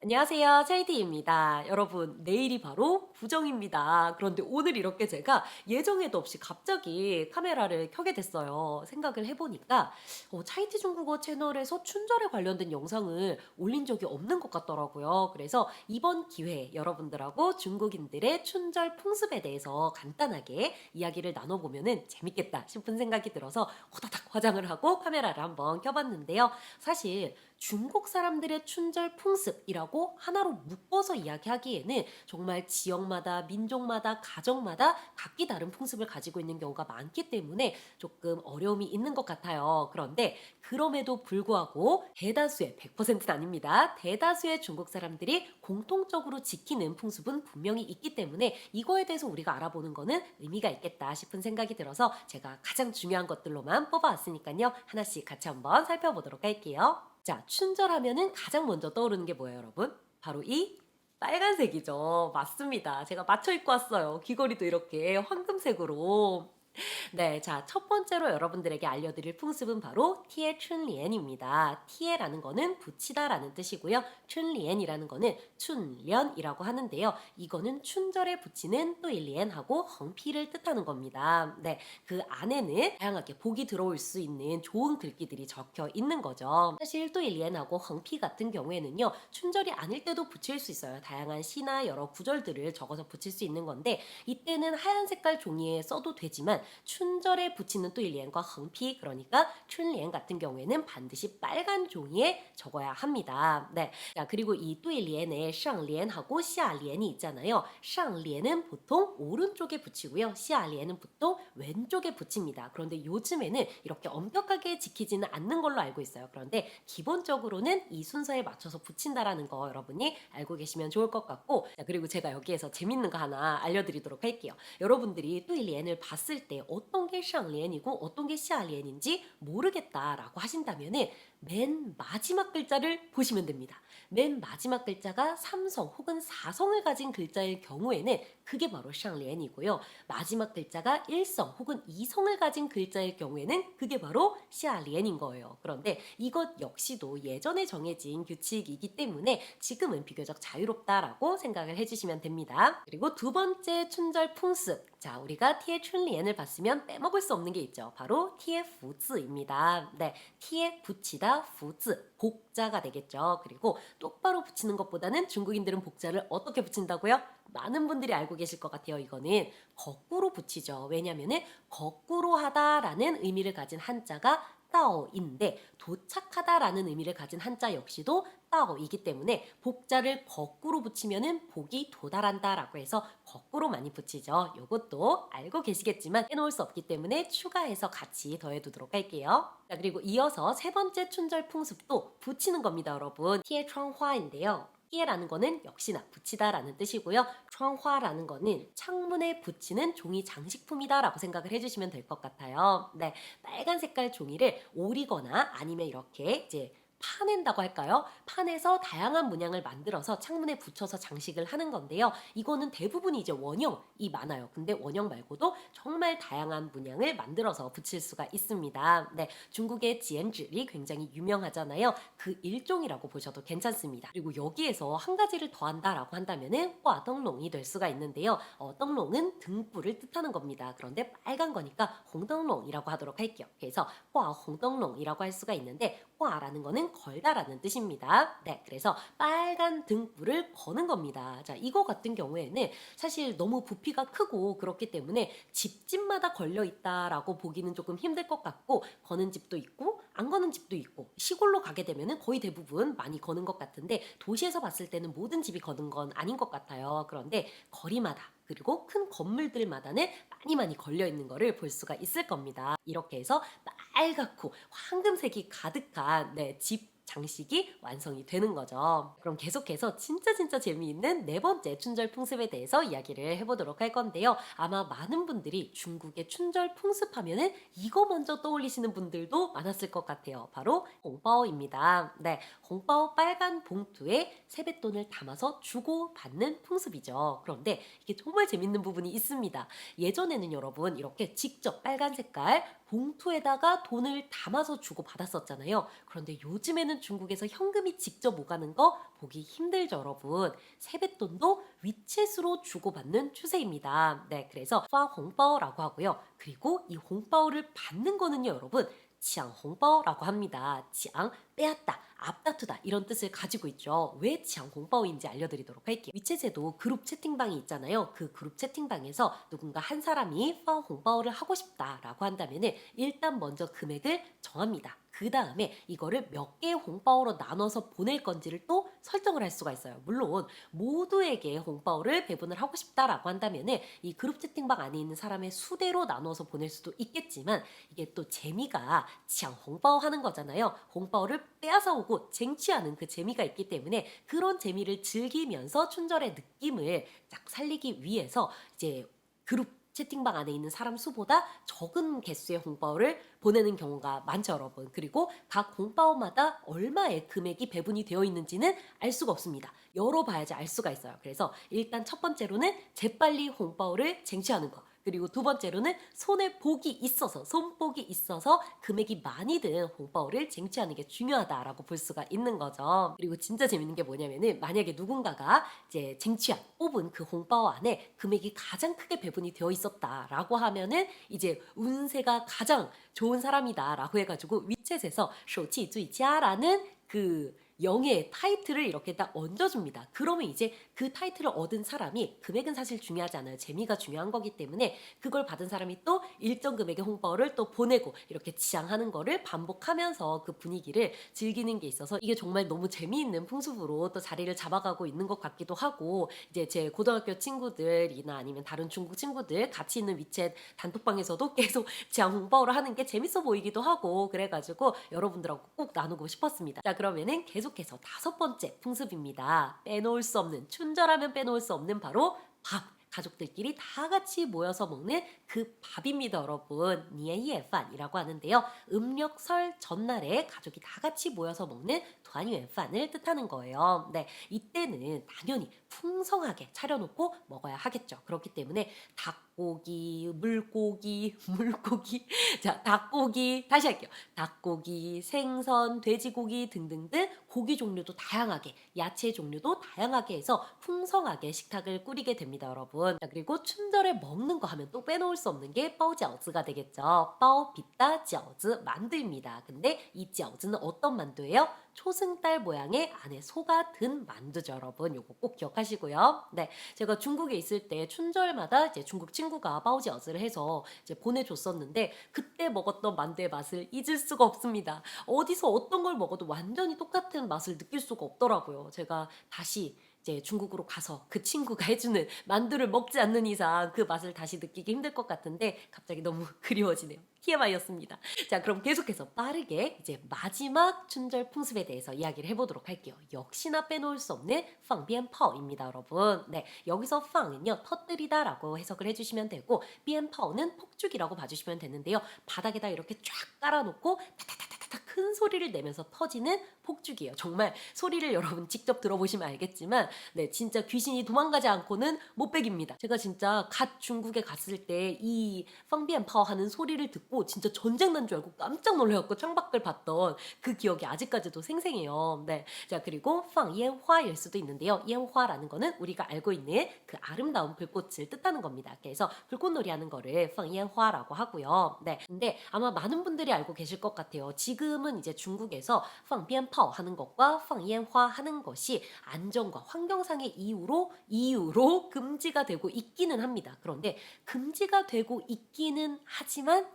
안녕하세요. 차이디입니다. 여러분, 내일이 바로 구정입니다. 그런데 오늘 이렇게 제가 예정에도 없이 갑자기 카메라를 켜게 됐어요. 생각을 해보니까 차이티 중국어 채널에서 춘절에 관련된 영상을 올린 적이 없는 것 같더라고요. 그래서 이번 기회에 여러분들하고 중국인들의 춘절 풍습에 대해서 간단하게 이야기를 나눠보면 재밌겠다 싶은 생각이 들어서 호다닥 화장을 하고 카메라를 한번 켜봤는데요. 사실 중국 사람들의 춘절 풍습이라고 하나로 묶어서 이야기하기에는 정말 지역마다, 민족마다, 가정마다 각기 다른 풍습을 가지고 있는 경우가 많기 때문에 조금 어려움이 있는 것 같아요. 그런데 그럼에도 불구하고 대다수의, 100%는 아닙니다. 대다수의 중국 사람들이 공통적으로 지키는 풍습은 분명히 있기 때문에 이거에 대해서 우리가 알아보는 거는 의미가 있겠다 싶은 생각이 들어서 제가 가장 중요한 것들로만 뽑아왔으니까요. 하나씩 같이 한번 살펴보도록 할게요. 자, 춘절하면은 가장 먼저 떠오르는 게 뭐예요, 여러분? 바로 이 빨간색이죠. 맞습니다. 제가 맞춰 입고 왔어요. 귀걸이도 이렇게 황금색으로. 네, 자, 첫 번째로 여러분들에게 알려드릴 풍습은 바로 티에 춘리엔입니다. 티에라는 거는 붙이다라는 뜻이고요. 춘리엔이라는 거는 춘련이라고 하는데요. 이거는 춘절에 붙이는 또일리엔하고 헝피를 뜻하는 겁니다. 네, 그 안에는 다양하게 복이 들어올 수 있는 좋은 글귀들이 적혀 있는 거죠. 사실 또일리엔하고 헝피 같은 경우에는요, 춘절이 아닐 때도 붙일 수 있어요. 다양한 시나 여러 구절들을 적어서 붙일 수 있는 건데 이때는 하얀 색깔 종이에 써도 되지만 춘절에 붙이는 또일리엔과 헝피, 그러니까 춘리엔 같은 경우에는 반드시 빨간 종이에 적어야 합니다. 네. 자, 그리고 이 또일리엔에 샹리엔하고 시아리엔이 있잖아요. 샹리엔은 보통 오른쪽에 붙이고요. 시아리엔은 보통 왼쪽에 붙입니다. 그런데 요즘에는 이렇게 엄격하게 지키지는 않는 걸로 알고 있어요. 그런데 기본적으로는 이 순서에 맞춰서 붙인다라는 거 여러분이 알고 계시면 좋을 것 같고, 자, 그리고 제가 여기에서 재밌는 거 하나 알려드리도록 할게요. 여러분들이 또일리엔을 봤을 때 어떤 게 샹리엔이고 어떤 게 시아리엔인지 모르겠다라고 하신다면은 맨 마지막 글자를 보시면 됩니다. 맨 마지막 글자가 삼성 혹은 사성을 가진 글자일 경우에는 그게 바로 샹리엔이고요. 마지막 글자가 일성 혹은 이성을 가진 글자일 경우에는 그게 바로 시아리엔인 거예요. 그런데 이것 역시도 예전에 정해진 규칙이기 때문에 지금은 비교적 자유롭다라고 생각을 해주시면 됩니다. 그리고 두 번째 춘절 풍습. 자, 우리가 티의 춘리엔을 봤으면 빼먹을 수 없는 게 있죠. 바로 티의 fu즈입니다. 네, 티에 붙이다 fu즈, 복자가 되겠죠. 그리고 똑바로 붙이는 것보다는 중국인들은 복자를 어떻게 붙인다고요? 많은 분들이 알고 계실 것 같아요. 이거는 거꾸로 붙이죠. 왜냐면은 거꾸로 하다라는 의미를 가진 한자가 따오인데 도착하다라는 의미를 가진 한자 역시도 따오이기 때문에 복자를 거꾸로 붙이면은 복이 도달한다라고 해서 거꾸로 많이 붙이죠. 이것도 알고 계시겠지만 해놓을 수 없기 때문에 추가해서 같이 더해두도록 할게요. 자, 그리고 이어서 세 번째 춘절 풍습도 붙이는 겁니다, 여러분. 티에 청화인데요. 티에라는 거는 역시나 붙이다라는 뜻이고요.窗화라는 거는 창문에 붙이는 종이 장식품이다라고 생각을 해주시면 될 것 같아요. 네, 빨간 색깔 종이를 오리거나 아니면 이렇게 이제 파낸다고 할까요? 판에서 다양한 문양을 만들어서 창문에 붙여서 장식을 하는 건데요. 이거는 대부분이 이제 원형이 많아요. 근데 원형 말고도 정말 다양한 문양을 만들어서 붙일 수가 있습니다. 네, 중국의 지엔즈리 굉장히 유명하잖아요. 그 일종이라고 보셔도 괜찮습니다. 그리고 여기에서 한 가지를 더한다라고 한다면은 화덩롱이 될 수가 있는데요. 덩롱은 등불을 뜻하는 겁니다. 그런데 빨간 거니까 홍덩롱이라고 하도록 할게요. 그래서 화 홍덩롱이라고 할 수가 있는데 화라는 거는 걸다라는 뜻입니다. 네, 그래서 빨간 등불을 거는 겁니다. 자, 이거 같은 경우에는 사실 너무 부피가 크고 그렇기 때문에 집집마다 걸려 있다라고 보기는 조금 힘들 것 같고 거는 집도 있고 안 거는 집도 있고 시골로 가게 되면은 거의 대부분 많이 거는 것 같은데 도시에서 봤을 때는 모든 집이 거는 건 아닌 것 같아요. 그런데 거리마다 그리고 큰 건물들마다는 많이 걸려 있는 거를 볼 수가 있을 겁니다. 이렇게 해서 빨갛고 황금색이 가득한 네, 집 장식이 완성이 되는 거죠. 그럼 계속해서 진짜 재미있는 네 번째 춘절 풍습에 대해서 이야기를 해보도록 할 건데요. 아마 많은 분들이 중국의 춘절 풍습하면은 이거 먼저 떠올리시는 분들도 많았을 것 같아요. 바로 홍바오입니다. 네, 홍바오 빨간 봉투에 세뱃돈을 담아서 주고 받는 풍습이죠. 그런데 이게 정말 재밌는 부분이 있습니다. 예전에는 여러분 이렇게 직접 빨간 색깔 봉투에다가 돈을 담아서 주고받았었잖아요. 그런데 요즘에는 중국에서 현금이 직접 오가는 거 보기 힘들죠, 여러분. 세뱃돈도 위챗으로 주고받는 추세입니다. 네, 그래서 파홍바오라고 하고요. 그리고 이 홍바오를 받는 거는요, 여러분. 치앙홍바오라고 합니다. 치앙 빼앗다, 앞다투다 이런 뜻을 가지고 있죠. 왜 치앙홍바오인지 알려드리도록 할게요. 위챗에도 그룹 채팅방이 있잖아요. 그 그룹 채팅방에서 누군가 한 사람이 파홍바오를 하고 싶다라고 한다면은 일단 먼저 금액을 정합니다. 그 다음에 이거를 몇 개의 홍바오로 나눠서 보낼 건지를 또 설정을 할 수가 있어요. 물론 모두에게 홍바오를 배분을 하고 싶다라고 한다면은 이 그룹 채팅방 안에 있는 사람의 수대로 나눠서 보낼 수도 있겠지만 이게 또 재미가 치앙 홍바오 하는 거잖아요. 홍바오를 빼앗아 오고 쟁취하는 그 재미가 있기 때문에 그런 재미를 즐기면서 춘절의 느낌을 딱 살리기 위해서 이제 그룹 채팅방 안에 있는 사람 수보다 적은 개수의 홍바오를 보내는 경우가 많죠, 여러분. 그리고 각 홍바오마다 얼마의 금액이 배분이 되어 있는지는 알 수가 없습니다. 열어봐야지 알 수가 있어요. 그래서 일단 첫 번째로는 재빨리 홍바오를 쟁취하는 거. 그리고 두 번째로는 손에 복이 있어서, 손복이 있어서 금액이 많이 든 홍바오를 쟁취하는 게 중요하다라고 볼 수가 있는 거죠. 그리고 진짜 재밌는 게 뭐냐면은 만약에 누군가가 이제 쟁취한, 뽑은 그 홍바오 안에 금액이 가장 크게 배분이 되어 있었다라고 하면은 이제 운세가 가장 좋은 사람이다라고 해가지고 위챗에서 쇼치주이자라는 그 영예 타이틀을 이렇게 딱 얹어줍니다. 그러면 이제 그 타이틀을 얻은 사람이 금액은 사실 중요하지 않아요. 재미가 중요한 거기 때문에 그걸 받은 사람이 또 일정 금액의 홍보를 또 보내고 이렇게 지향하는 거를 반복하면서 그 분위기를 즐기는 게 있어서 이게 정말 너무 재미있는 풍습으로 또 자리를 잡아가고 있는 것 같기도 하고 이제 제 고등학교 친구들이나 아니면 다른 중국 친구들 같이 있는 위챗 단톡방에서도 계속 지향 홍보를 하는 게 재밌어 보이기도 하고 그래가지고 여러분들하고 꼭 나누고 싶었습니다. 자, 그러면은 계속해서 다섯 번째 풍습입니다. 빼놓을 수 없는, 춘절하면 빼놓을 수 없는 바로 밥. 가족들끼리 다 같이 모여서 먹는 그 밥입니다, 여러분. 니에예판이라고 하는데요. 음력설 전날에 가족이 다 같이 모여서 먹는团圆饭을 뜻하는 거예요. 네, 이때는 당연히 풍성하게 차려놓고 먹어야 하겠죠. 그렇기 때문에 닭고기, 물고기, 물고기, 자, 닭고기, 다시 할게요. 닭고기, 생선, 돼지고기 등등등 고기 종류도 다양하게, 야채 종류도 다양하게 해서 풍성하게 식탁을 꾸리게 됩니다, 여러분. 자, 그리고 춘절에 먹는 거 하면 또 빼놓을 수 없는 게 빠오지아오즈가 되겠죠. 빠오 비따 지아오즈 만두입니다. 근데 이 지아오즈는 어떤 만두예요? 초승달 모양의 안에 소가 든 만두죠, 여러분. 요거 꼭 기억하시고요. 네, 제가 중국에 있을 때 춘절마다 이제 중국 친구가 빠오지아오즈를 해서 이제 보내줬었는데 그때 먹었던 만두의 맛을 잊을 수가 없습니다. 어디서 어떤 걸 먹어도 완전히 똑같은 맛을 느낄 수가 없더라고요. 제가 다시 이제 중국으로 가서 그 친구가 해주는 만두를 먹지 않는 이상 그 맛을 다시 느끼기 힘들 것 같은데 갑자기 너무 그리워지네요. TMI였습니다. 자, 그럼 계속해서 빠르게 이제 마지막 춘절 풍습에 대해서 이야기를 해보도록 할게요. 역시나 빼놓을 수 없는 팡비엔파오입니다, 여러분. 네, 여기서 팡은요 터뜨리다라고 해석을 해주시면 되고 비엔파오는 폭죽이라고 봐주시면 되는데요. 바닥에다 이렇게 쫙 깔아놓고 타타타타타 큰 소리를 내면서 터지는 폭죽이에요. 정말 소리를 여러분 직접 들어보시면 알겠지만 네, 진짜 귀신이 도망가지 않고는 못 베깁니다. 제가 진짜 갓 중국에 갔을 때 이 팡비엔파오 하는 소리를 듣고 진짜 전쟁 난 줄 알고 깜짝 놀라갖고 창밖을 봤던 그 기억이 아직까지도 생생해요. 네, 자, 그리고 팡옌화일 수도 있는데요. 옌화라는 거는 우리가 알고 있는 그 아름다운 불꽃을 뜻하는 겁니다. 그래서 불꽃놀이 하는 거를 팡옌화라고 하고요. 네, 근데 아마 많은 분들이 알고 계실 것 같아요. 지금은 이제 중국에서 팡비엔파오 하는 것과 팡옌화 하는 것이 안전과 환경상의 이유로 금지가 되고 있기는 합니다. 그런데 금지가 되고 있기는 하지만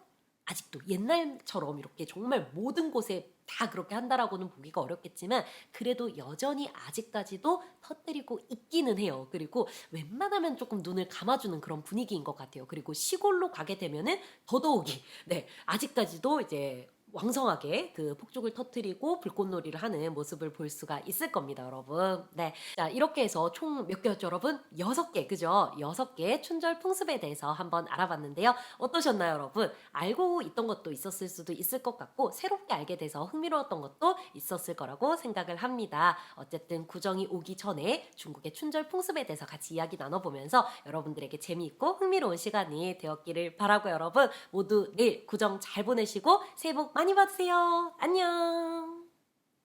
아직도 옛날처럼 이렇게 정말 모든 곳에 다 그렇게 한다라고는 보기가 어렵겠지만 그래도 여전히 아직까지도 터뜨리고 있기는 해요. 그리고 웬만하면 조금 눈을 감아주는 그런 분위기인 것 같아요. 그리고 시골로 가게 되면은 더더욱이 네, 아직까지도 이제 왕성하게 그 폭죽을 터뜨리고 불꽃놀이를 하는 모습을 볼 수가 있을 겁니다, 여러분. 네. 자, 이렇게 해서 총 몇 개였죠, 여러분? 6개, 그죠? 6개 춘절 풍습에 대해서 한번 알아봤는데요. 어떠셨나요, 여러분? 알고 있던 것도 있었을 수도 있을 것 같고, 새롭게 알게 돼서 흥미로웠던 것도 있었을 거라고 생각을 합니다. 어쨌든 구정이 오기 전에 중국의 춘절 풍습에 대해서 같이 이야기 나눠보면서 여러분들에게 재미있고 흥미로운 시간이 되었기를 바라고 여러분 모두 내일 구정 잘 보내시고 새해 복 많이 받으세요. 안녕!